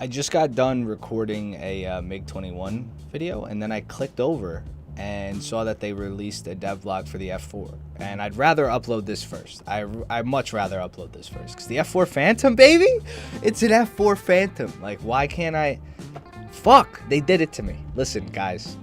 I just got done recording a MiG-21 video, and then I clicked over and saw that they released a dev vlog for the F4. And I'd rather upload this first. I'd much rather upload this first. Because the F4 Phantom, baby! It's an F4 Phantom. Like, why can't I... Fuck! They did it to me. Listen, guys,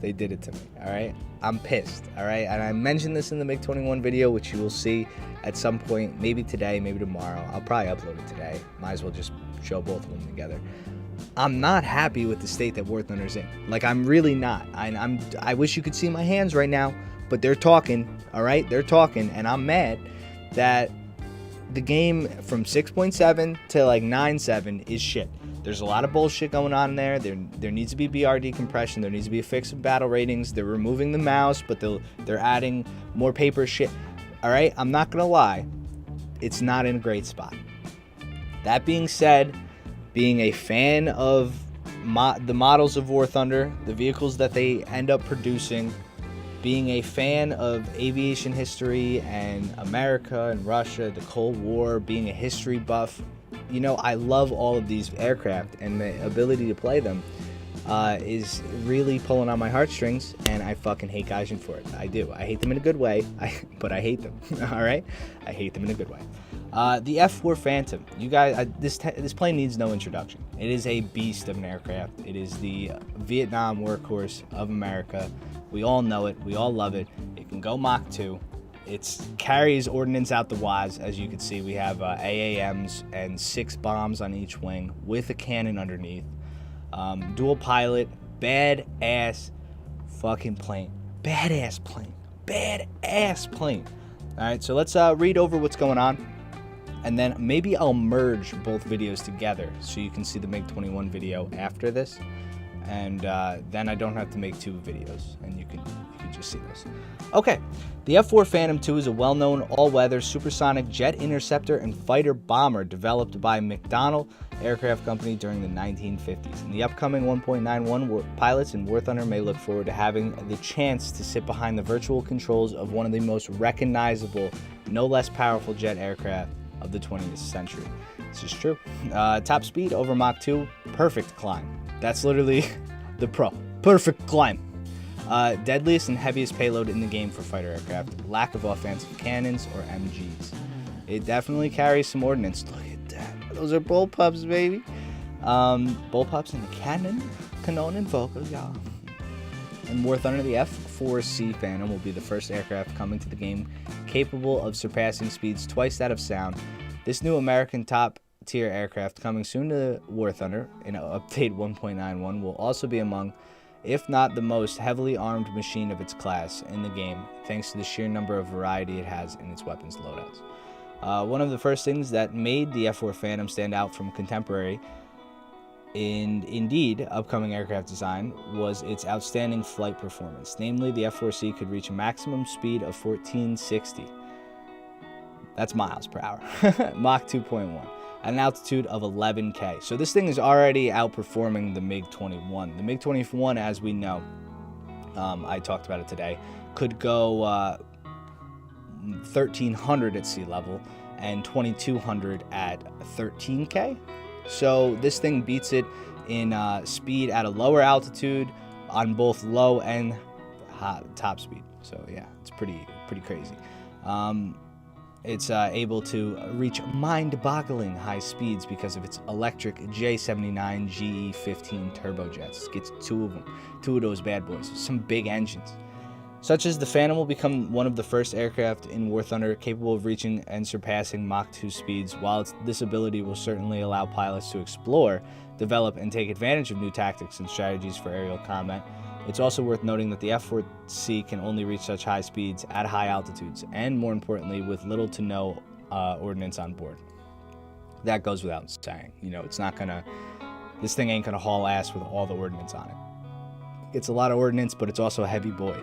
they did it to me, alright? I'm pissed, alright? And I mentioned this in the MiG-21 video, which you will see at some point, maybe today, maybe tomorrow. I'll probably upload it today. Might as well just show both of them together. I'm not happy with the state that War Thunder's in. Like, I'm really not. I wish you could see my hands right now, but they're talking, alright? They're talking, and I'm mad that the game from 6.7 to like 9.7 is shit. There's a lot of bullshit going on there. There needs to be BRD compression. There needs to be a fix of battle ratings. They're removing the mouse, but they're adding more paper shit. Alright? I'm not gonna lie. It's not in a great spot. That being said, being a fan of the models of War Thunder, the vehicles that they end up producing, being a fan of aviation history and America and Russia, the Cold War, being a history buff, you know, I love all of these aircraft, and the ability to play them is really pulling on my heartstrings, and I fucking hate Gaijin for it. I do. I hate them in a good way, but I hate them, alright? I hate them in a good way. The F4 Phantom, you guys, this plane needs no introduction. It is a beast of an aircraft. It is the Vietnam workhorse of America. We all know it. We all love it. It can go Mach 2. It carries ordnance out the waz. As you can see, we have AAMs and 6 bombs on each wing with a cannon underneath. Dual pilot, badass fucking plane. Badass plane. Badass plane. All right, so let's read over what's going on. And then maybe I'll merge both videos together so you can see the MiG-21 video after this. And then I don't have to make 2 videos, and you can just see this. Okay, the F4 Phantom II is a well-known all-weather supersonic jet interceptor and fighter bomber developed by McDonnell Aircraft Company during the 1950s. And the upcoming 1.91 pilots in War Thunder may look forward to having the chance to sit behind the virtual controls of one of the most recognizable, no less powerful jet aircraft of the 20th century. This is true. Top speed over Mach 2, perfect climb. That's literally the pro. Perfect climb. Deadliest and heaviest payload in the game for fighter aircraft. Lack of offensive cannons or MGs. It definitely carries some ordnance. Look at that. Those are bullpups, baby. Bullpups in the cannon and vocal, y'all. In War Thunder, the F4C Phantom will be the first aircraft coming to the game capable of surpassing speeds twice that of sound. This new American top-tier aircraft coming soon to War Thunder in update 1.91 will also be among, if not the most heavily armed machine of its class in the game, thanks to the sheer number of variety it has in its weapons loadouts. One of the first things that made the F4 Phantom stand out from contemporary and indeed upcoming aircraft design was its outstanding flight performance. Namely, the F4C could reach a maximum speed of 1460. That's miles per hour. Mach 2.1 at an altitude of 11K. So this thing is already outperforming the MiG-21. The MiG-21, as we know, I talked about it today, could go 1300 at sea level and 2200 at 13K. So this thing beats it in speed at a lower altitude on both low and top speed. So yeah, it's pretty crazy. It's able to reach mind-boggling high speeds because of its electric J79 GE15 turbojets. Gets 2 of them, 2 of those bad boys, some big engines. Such as the Phantom will become one of the first aircraft in War Thunder capable of reaching and surpassing Mach 2 speeds. While this ability will certainly allow pilots to explore, develop, and take advantage of new tactics and strategies for aerial combat, it's also worth noting that the F4C can only reach such high speeds at high altitudes, and more importantly, with little to no ordnance on board. That goes without saying. You know, this thing ain't gonna haul ass with all the ordnance on it. It's a lot of ordnance, but it's also a heavy boy.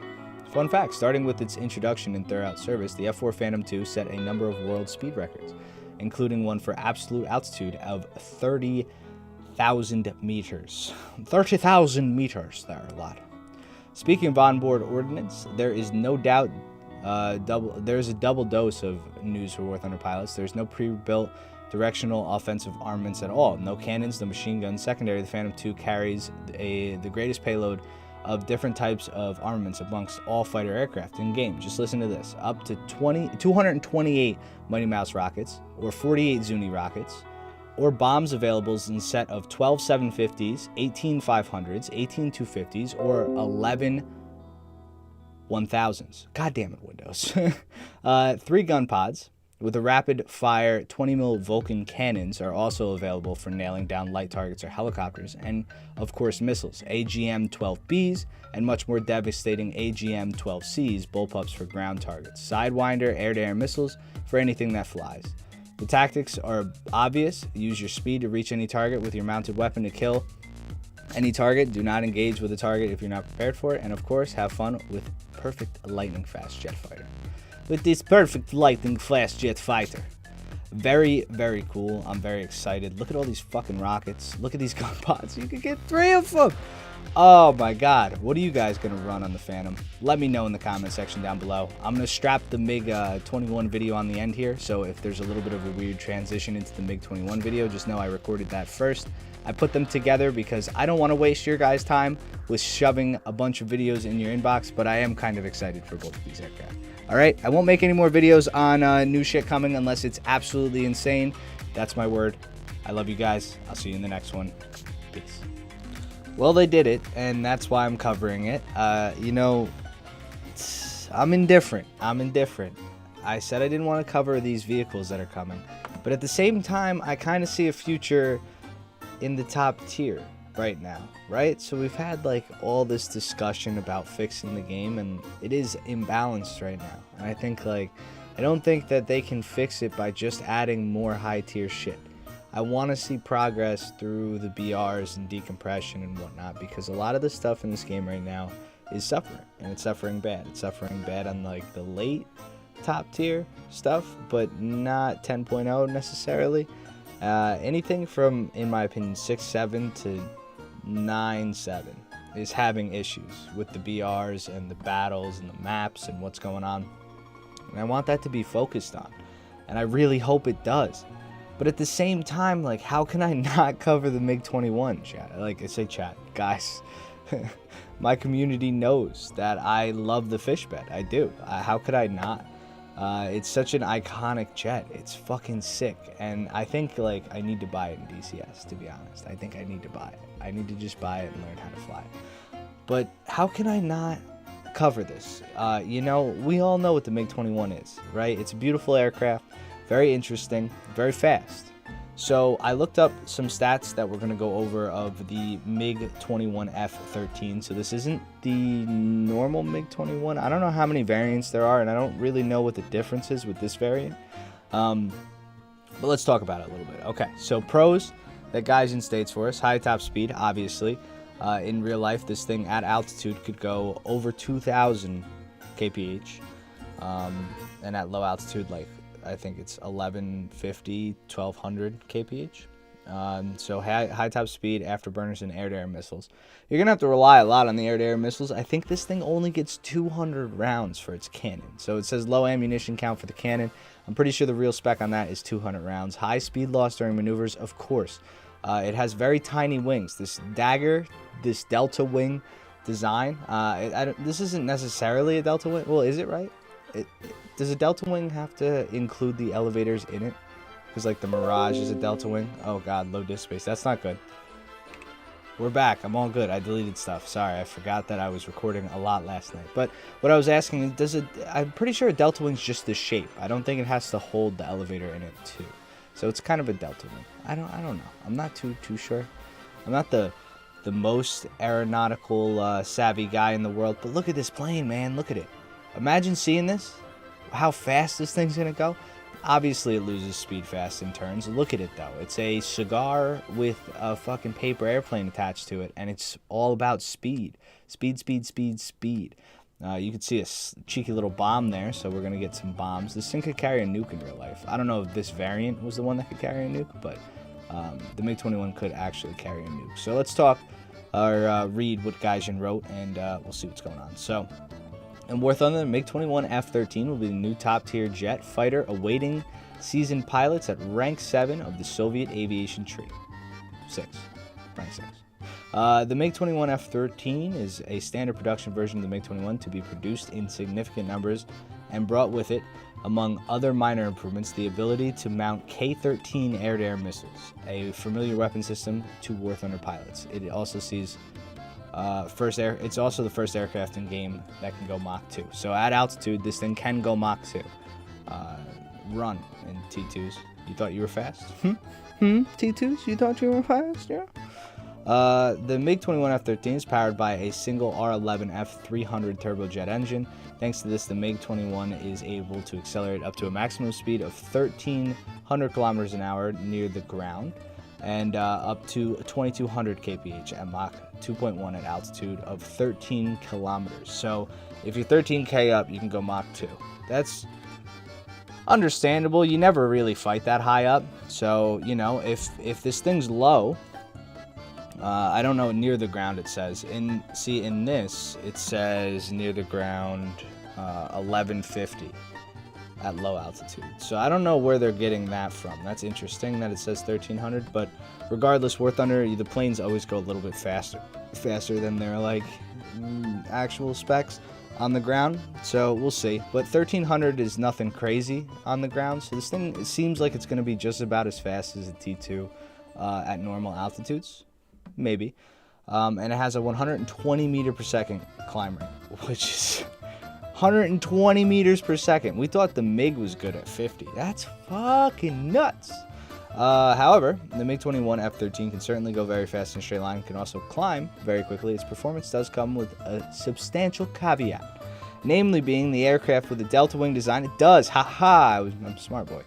Fun fact, starting with its introduction in thorough service, the F4 Phantom II set a number of world speed records, including one for absolute altitude of 30,000 meters. 30,000 meters, there are a lot. Speaking of onboard ordnance, there is no doubt there's a double dose of news for War Thunder pilots. There's no pre-built directional offensive armaments at all. No cannons, no machine guns. Secondary, the Phantom II carries the greatest payload of different types of armaments amongst all fighter aircraft in game. Just listen to this. Up to 228 Mighty Mouse rockets, or 48 Zuni rockets, or bombs available in a set of 12 750s, 18 500s, 18 250s, or 11 1000s. God damn it, Windows. 3 gun pods with a rapid-fire 20mm Vulcan cannons are also available for nailing down light targets or helicopters, and, of course, missiles, AGM-12Bs, and much more devastating AGM-12Cs, bullpups for ground targets, Sidewinder air-to-air missiles for anything that flies. The tactics are obvious. Use your speed to reach any target with your mounted weapon to kill any target. Do not engage with a target if you're not prepared for it, and, of course, have fun with perfect lightning-fast jet fighter. With this perfect lightning fast jet fighter. Very, very cool. I'm very excited. Look at all these fucking rockets. Look at these gun pods. You could get 3 of them. Oh my god. What are you guys going to run on the Phantom? Let me know in the comment section down below. I'm going to strap the MiG-21 video on the end here, so if there's a little bit of a weird transition into the MiG-21 video, just know I recorded that first. I put them together because I don't want to waste your guys' time with shoving a bunch of videos in your inbox, but I am kind of excited for both of these aircraft. Alright, I won't make any more videos on new shit coming unless it's absolutely insane. That's my word. I love you guys. I'll see you in the next one. Peace. Well, they did it, and that's why I'm covering it. You know, I'm indifferent. I said I didn't want to cover these vehicles that are coming, but at the same time, I kind of see a future in the top tier right now, right? So we've had like all this discussion about fixing the game, and it is imbalanced right now. And I think I don't think that they can fix it by just adding more high tier shit. I want to see progress through the BRs and decompression and whatnot, because a lot of the stuff in this game right now is suffering, and it's suffering bad. It's suffering bad on like the late top tier stuff, but not 10.0 necessarily. Anything from, in my opinion, 6.7 to 9.7 is having issues with the BRs and the battles and the maps and what's going on. And I want that to be focused on, and I really hope it does. But at the same time, like, how can I not cover the MiG-21, chat? Like I say, chat, guys, my community knows that I love the fish bed. I do. How could I not? It's such an iconic jet. It's fucking sick. And I think, like, I need to buy it in DCS, to be honest. I think I need to buy it. I need to just buy it and learn how to fly it. But how can I not cover this? You know, we all know what the MiG-21 is, right? It's a beautiful aircraft, very interesting, very fast. So I looked up some stats that we're going to go over of the MiG-21 F-13. So this isn't the normal MiG-21. I don't know how many variants there are, and I don't really know what the difference is with this variant. But let's talk about it a little bit. Okay, so pros that Gaijin states for us. High top speed, obviously. In real life, this thing at altitude could go over 2,000 kph. And at low altitude, like, I think it's 1150, 1200 kph. So high top speed, afterburners, and air-to-air missiles. You're going to have to rely a lot on the air-to-air missiles. I think this thing only gets 200 rounds for its cannon. So it says low ammunition count for the cannon. I'm pretty sure the real spec on that is 200 rounds. High speed loss during maneuvers, of course. It has very tiny wings. This dagger, this delta wing design, this isn't necessarily a delta wing. Well, is it, right? Does a delta wing have to include the elevators in it? Because, like, the Mirage is a delta wing. Oh god, low disk space. That's not good. We're back. I'm all good. I deleted stuff. Sorry, I forgot that I was recording a lot last night. But what I was asking is, I'm pretty sure a delta wing's just the shape. I don't think it has to hold the elevator in it too. So it's kind of a delta wing. I don't know. I'm not too sure. I'm not the most aeronautical savvy guy in the world. But look at this plane, man. Look at it. Imagine seeing this. How fast this thing's gonna go. Obviously, it loses speed fast in turns. Look at it, though. It's a cigar with a fucking paper airplane attached to it, and it's all about speed. Speed, speed, speed, speed. You can see a cheeky little bomb there, so we're going to get some bombs. This thing could carry a nuke in real life. I don't know if this variant was the one that could carry a nuke, but the MiG-21 could actually carry a nuke. So let's talk, or read what Gaijin wrote, and we'll see what's going on. So, in War Thunder, the MiG-21 F-13 will be the new top-tier jet fighter awaiting seasoned pilots at rank 7 of the Soviet aviation tree. Rank 6. The MiG-21 F-13 is a standard production version of the MiG-21 to be produced in significant numbers and brought with it, among other minor improvements, the ability to mount K-13 air-to-air missiles, a familiar weapon system to War Thunder pilots. It also sees it's also the first aircraft in game that can go Mach 2. So at altitude, this thing can go Mach 2. Run in T2s. You thought you were fast? T2s? You thought you were fast? Yeah. The MiG-21 F-13 is powered by a single R-11 F-300 turbojet engine. Thanks to this, the MiG-21 is able to accelerate up to a maximum speed of 1,300 kilometers an hour near the ground and up to 2,200 kph at Mach 2.1 at altitude of 13 kilometers. So if you're 13k up, you can go Mach 2. That's understandable. You never really fight that high up. So, you know, if this thing's low, I don't know, near the ground it says. In this, it says near the ground 1150 at low altitude. So I don't know where they're getting that from. That's interesting that it says 1300, but regardless, War Thunder, the planes always go a little bit faster than their like actual specs on the ground. So we'll see. But 1300 is nothing crazy on the ground. So this thing, it seems like it's going to be just about as fast as a T2 at normal altitudes. Maybe. And it has a 120 meter per second climb rate, which is 120 meters per second. We thought the MiG was good at 50. That's fucking nuts. However, the MiG-21 F-13 can certainly go very fast in a straight line and can also climb very quickly. Its performance does come with a substantial caveat, namely being the aircraft with a delta wing design. It does, I'm a smart boy.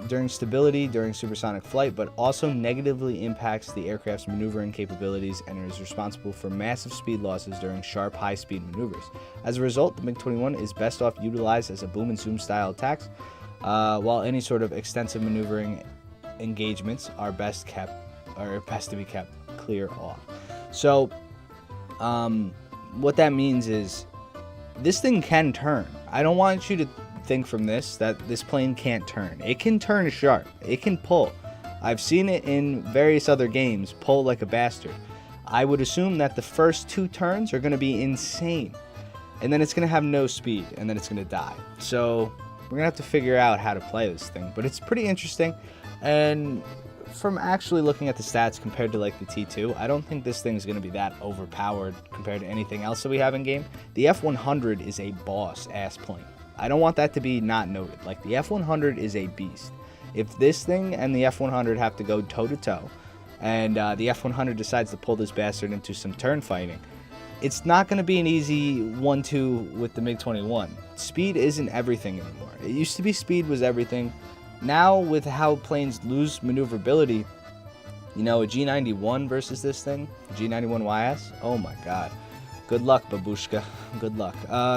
During stability, during supersonic flight, but also negatively impacts the aircraft's maneuvering capabilities and is responsible for massive speed losses during sharp, high-speed maneuvers. As a result, the MiG-21 is best off utilized as a boom and zoom style attacks, while any sort of extensive maneuvering engagements are best to be kept clear off. So, what that means is this thing can turn. I don't want you to think from this that this plane can't turn. It can turn sharp. It can pull. I've seen it in various other games pull like a bastard. I would assume that the first 2 turns are going to be insane, and then it's going to have no speed, and then it's going to die. So we're going to have to figure out how to play this thing, but it's pretty interesting. And from actually looking at the stats compared to like the T2, I don't think this thing's going to be that overpowered compared to anything else that we have in game. The F-100 is a boss ass plane. I don't want that to be not noted. Like, the F-100 is a beast. If this thing and the F-100 have to go toe-to-toe, and the F-100 decides to pull this bastard into some turn fighting, it's not going to be an easy 1-2 with the MiG-21. Speed isn't everything anymore. It used to be speed was everything. Now, with how planes lose maneuverability, you know, a G91 versus this thing, G91YS, oh my god. Good luck, babushka. Good luck.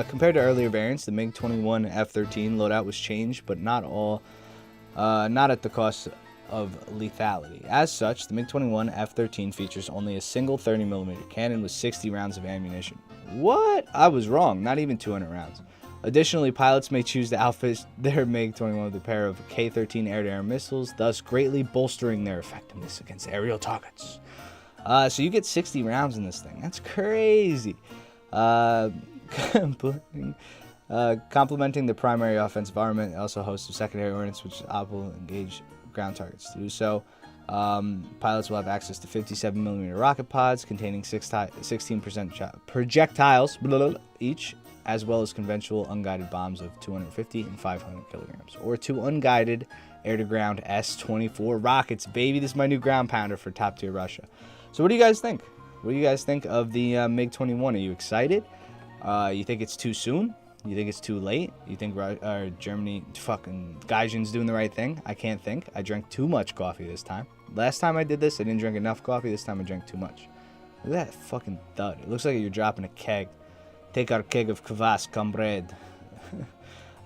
Compared to earlier variants, the MiG-21 F-13 loadout was changed, but not at the cost of lethality. As such, the MiG-21 F-13 features only a single 30mm cannon with 60 rounds of ammunition. What? I was wrong. Not even 200 rounds. Additionally, pilots may choose to outfit their MiG-21 with a pair of K-13 air-to-air missiles, thus greatly bolstering their effectiveness against aerial targets. So you get 60 rounds in this thing. That's crazy. Complementing the primary offensive armament, it also hosts a secondary ordnance which will engage ground targets. To do so, pilots will have access to 57mm rocket pods containing 16% projectiles each, as well as conventional unguided bombs of 250 and 500 kilograms, or 2 unguided air-to-ground S-24 rockets. Baby, this is my new ground pounder for top-tier Russia. So what do you guys think? What do you guys think of the MiG-21? Are you excited? You think it's too soon? You think it's too late? You think Germany, fucking Gaijin's doing the right thing? I can't think. I drank too much coffee this time. Last time I did this, I didn't drink enough coffee. This time I drank too much. Look at that fucking thud. It looks like you're dropping a keg. Take our keg of kvass, comrade.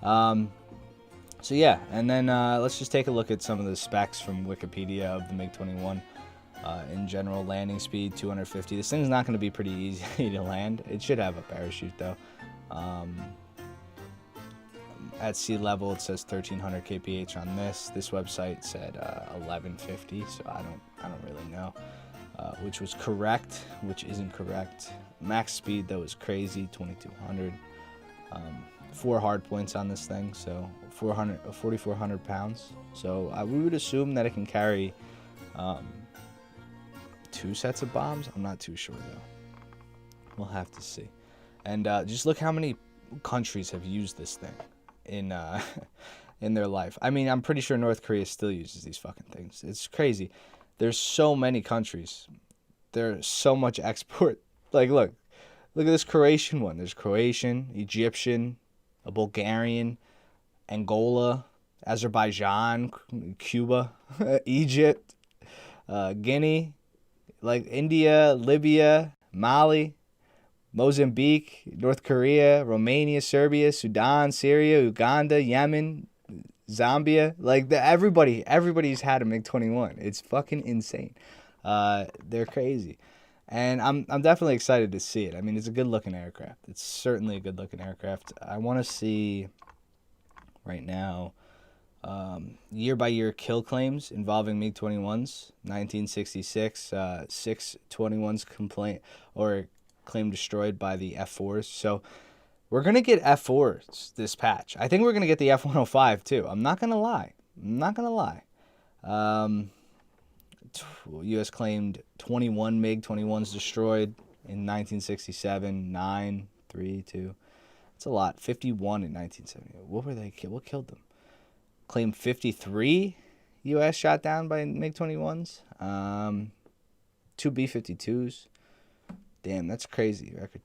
So yeah, and then let's just take a look at some of the specs from Wikipedia of the MiG-21. In general, landing speed 250. This thing's not going to be pretty easy to land. It should have a parachute though. at sea level, it says 1300 kph on this. This website said 1150, so I don't really know which was correct, which isn't correct. Max speed though is crazy, 2200. 4 hard points on this thing, so 4,400 pounds. So we would assume that it can carry 2 sets of bombs. I'm not too sure though. We'll have to see. And just look how many countries have used this thing in in their life. I mean, I'm pretty sure North Korea still uses these fucking things. It's crazy. There's so many countries. There's so much export. Like, look at this Croatian one. There's Croatian, Egyptian, a Bulgarian, Angola, Azerbaijan, Cuba, Egypt, Guinea, like India, Libya, Mali, Mozambique, North Korea, Romania, Serbia, Sudan, Syria, Uganda, Yemen, Zambia. Like everybody's had a MiG-21. It's fucking insane. They're crazy. And I'm definitely excited to see it. I mean, it's a good-looking aircraft. It's certainly a good-looking aircraft. I want to see right now year-by-year kill claims involving MiG-21s. 1966, 6 21s claim destroyed by the F4s. So we're going to get F4s this patch. I think we're going to get the F105 too. I'm not going to lie. U.S. claimed 21 MiG-21s destroyed in 1967, 9, 3, 2. That's a lot. 51 in 1970. What were they? What killed them? Claimed 53 U.S. shot down by MiG-21s. 2 B-52s. Damn, that's crazy. Record.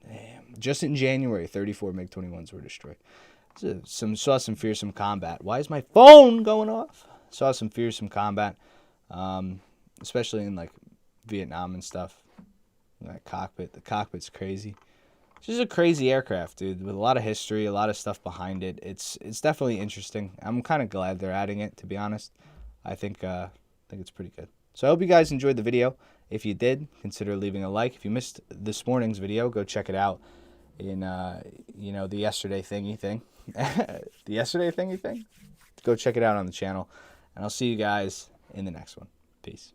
Damn. Just in January, 34 MiG-21s were destroyed. Saw some fearsome combat. Why is my phone going off? Saw some fearsome combat. Especially in like Vietnam and stuff. That cockpit, the cockpit's crazy. It's just a crazy aircraft, dude, with a lot of history, a lot of stuff behind it. It's definitely interesting. I'm kind of glad they're adding it, to be honest. I think it's pretty good. So I hope you guys enjoyed the video. If you did, consider leaving a like. If you missed this morning's video, go check it out in the yesterday thingy thing. The yesterday thingy thing. Go check it out on the channel, and I'll see you guys in the next one. Peace.